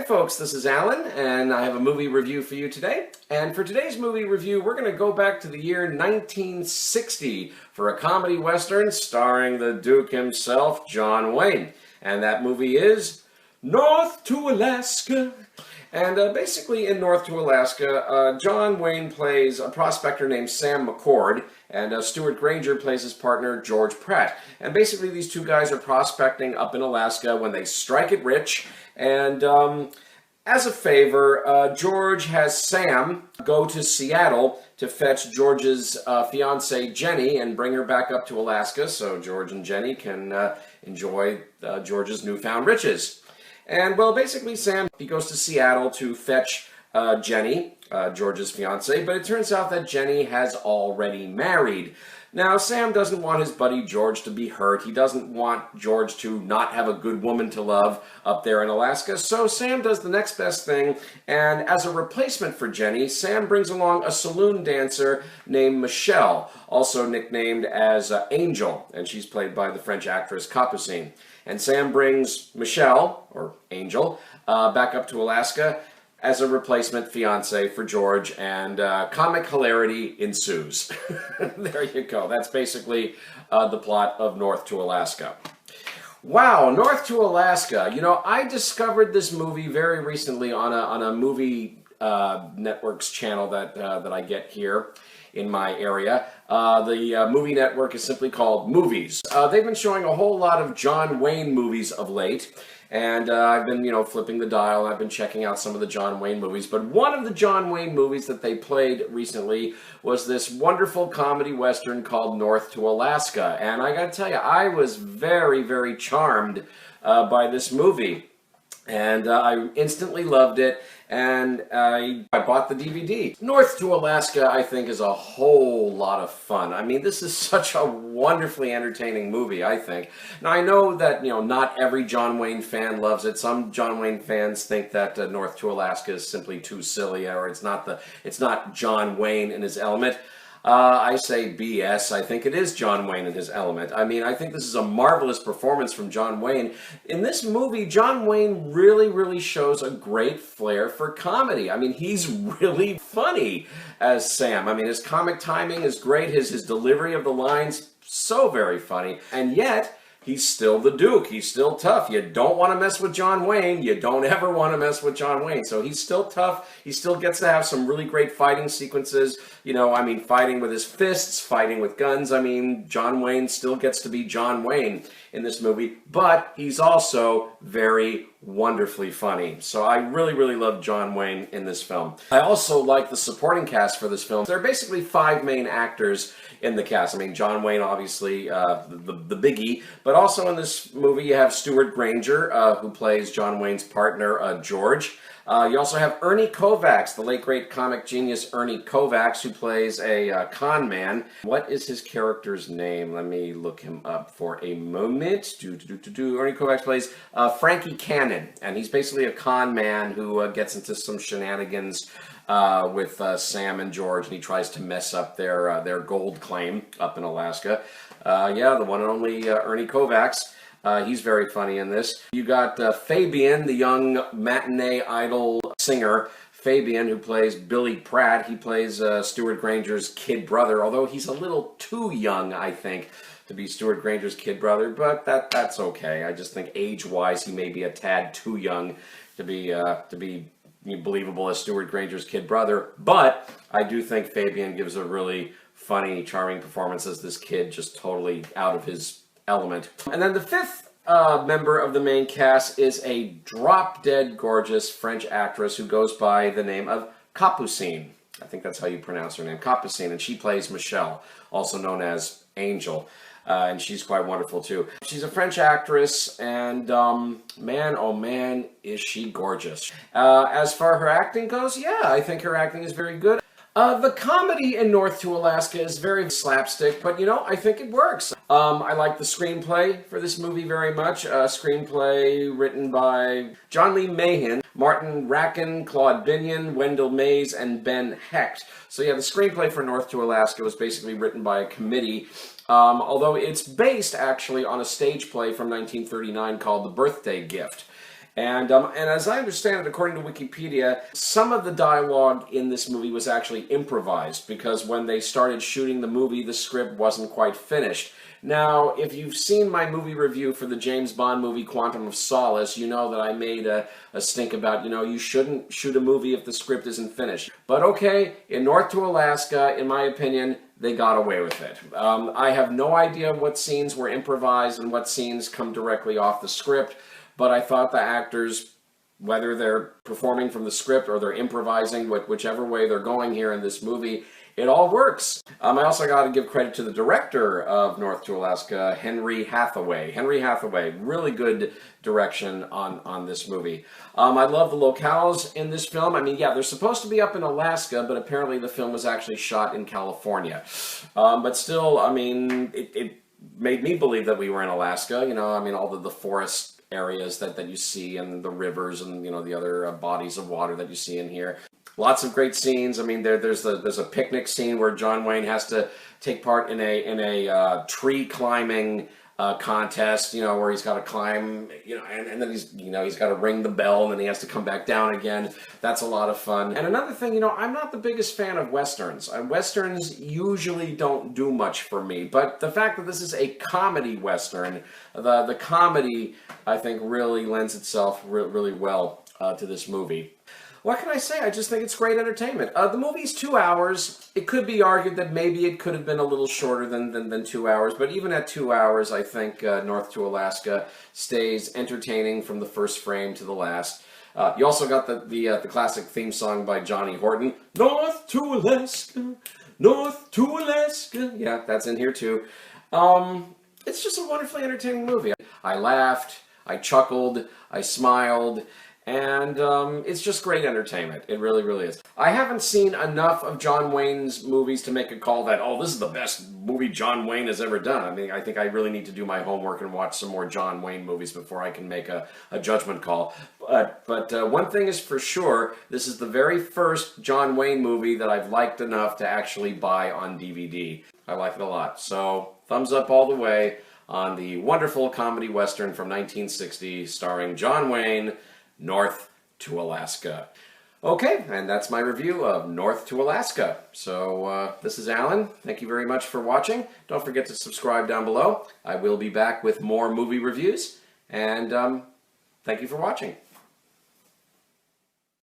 folks, this is Alan, and I have a movie review for you today. And for today's movie review, we're going to go back to the year 1960 for a comedy western starring the Duke himself, John Wayne. And that movie is North to Alaska. And basically in North to Alaska, John Wayne plays a prospector named Sam McCord, and Stuart Granger plays his partner, George Pratt. And basically these two guys are prospecting up in Alaska when they strike it rich. And as a favor, George has Sam go to Seattle to fetch George's fiancée, Jenny, and bring her back up to Alaska so George and Jenny can enjoy George's newfound riches. And, well, basically, Sam, he goes to Seattle to fetch Jenny, George's fiancée, but it turns out that Jenny has already married. Now, Sam doesn't want his buddy George to be hurt. He doesn't want George to not have a good woman to love up there in Alaska, so Sam does the next best thing, and as a replacement for Jenny, Sam brings along a saloon dancer named Michelle, also nicknamed as Angel, and she's played by the French actress Capucine. And Sam brings Michelle, or Angel, back up to Alaska as a replacement fiancé for George, and comic hilarity ensues. There you go. That's basically the plot of North to Alaska. Wow, North to Alaska. You know, I discovered this movie very recently on a movie network's channel that I get here in my area. The movie network is simply called Movies. They've been showing a whole lot of John Wayne movies of late, and I've been, flipping the dial. I've been checking out some of the John Wayne movies, but one of the John Wayne movies that they played recently was this wonderful comedy western called North to Alaska, and I gotta tell you, I was very, very charmed by this movie. And I instantly loved it, and I bought the DVD. North to Alaska, I think, is a whole lot of fun. I mean, this is such a wonderfully entertaining movie, I think. Now, I know that, not every John Wayne fan loves it. Some John Wayne fans think that North to Alaska is simply too silly, or it's not John Wayne in his element. I say BS. I think it is John Wayne in his element. I mean, I think this is a marvelous performance from John Wayne. In this movie, John Wayne really, really shows a great flair for comedy. I mean, he's really funny as Sam. I mean, his comic timing is great. His delivery of the lines, so very funny. And yet, he's still the Duke. He's still tough. You don't want to mess with John Wayne. You don't ever want to mess with John Wayne. So he's still tough. He still gets to have some really great fighting sequences. Fighting with his fists, fighting with guns. I mean, John Wayne still gets to be John Wayne in this movie, but he's also very wonderfully funny. So I really, really love John Wayne in this film. I also like the supporting cast for this film. There are basically 5 main actors in the cast. I mean, John Wayne, obviously, the biggie, but also in this movie you have Stuart Granger, who plays John Wayne's partner, George. You also have Ernie Kovacs, the late great comic genius Ernie Kovacs, who plays a con man. What is his character's name? Let me look him up for a moment. Ernie Kovacs plays Frankie Cannon, and he's basically a con man who gets into some shenanigans with Sam and George, and he tries to mess up their gold claim up in Alaska. The one and only Ernie Kovacs. He's very funny in this. You got Fabian, the young matinee idol singer, Fabian, who plays Billy Pratt. He plays Stuart Granger's kid brother, although he's a little too young, I think, to be Stuart Granger's kid brother, but that's okay. I just think age-wise, he may be a tad too young to be believable as Stuart Granger's kid brother, but I do think Fabian gives a really funny, charming performance as this kid, just totally out of his element. And then the 5th member of the main cast is a drop-dead gorgeous French actress who goes by the name of Capucine. I think that's how you pronounce her name, Capucine, and she plays Michelle, also known as Angel. And she's quite wonderful too. She's a French actress, and man, oh man, is she gorgeous. As far as her acting goes, yeah, I think her acting is very good. The comedy in North to Alaska is very slapstick, but I think it works. I like the screenplay for this movie very much. A screenplay written by John Lee Mahan, Martin Racken, Claude Binion, Wendell Mays, and Ben Hecht. So yeah, the screenplay for North to Alaska was basically written by a committee, although it's based actually on a stage play from 1939 called The Birthday Gift. And as I understand it, according to Wikipedia, some of the dialogue in this movie was actually improvised because when they started shooting the movie, the script wasn't quite finished. Now, if you've seen my movie review for the James Bond movie Quantum of Solace, you know that I made a stink about, you shouldn't shoot a movie if the script isn't finished. But okay, in North to Alaska, in my opinion, they got away with it. I have no idea what scenes were improvised and what scenes come directly off the script, but I thought the actors, whether they're performing from the script or they're improvising, whichever way they're going here in this movie, it all works. I also got to give credit to the director of North to Alaska, Henry Hathaway. Henry Hathaway, really good direction on this movie. I love the locales in this film. I mean, yeah, they're supposed to be up in Alaska, but apparently the film was actually shot in California. But still, I mean, it made me believe that we were in Alaska. I mean, all the forest areas that you see and the rivers and, the other bodies of water that you see in here. Lots of great scenes. I mean, there's a picnic scene where John Wayne has to take part in a tree climbing contest. Where he's got to climb. And then he's got to ring the bell, and then he has to come back down again. That's a lot of fun. And another thing, I'm not the biggest fan of westerns. Westerns usually don't do much for me. But the fact that this is a comedy western, the comedy I think really lends itself really well to this movie. What can I say? I just think it's great entertainment. The movie's 2 hours. It could be argued that maybe it could have been a little shorter than 2 hours, but even at 2 hours, I think North to Alaska stays entertaining from the first frame to the last. You also got the classic theme song by Johnny Horton, North to Alaska, North to Alaska. Yeah, that's in here too. It's just a wonderfully entertaining movie. I laughed, I chuckled, I smiled, and it's just great entertainment. It really, really is. I haven't seen enough of John Wayne's movies to make a call that, oh, this is the best movie John Wayne has ever done. I mean, I think I really need to do my homework and watch some more John Wayne movies before I can make a judgment call. But one thing is for sure, this is the very first John Wayne movie that I've liked enough to actually buy on DVD. I like it a lot. So, thumbs up all the way on the wonderful comedy western from 1960 starring John Wayne, North to Alaska. Okay, and that's my review of North to Alaska. So this is Alan. Thank you very much for watching. Don't forget to subscribe down below. I will be back with more movie reviews, and thank you for watching.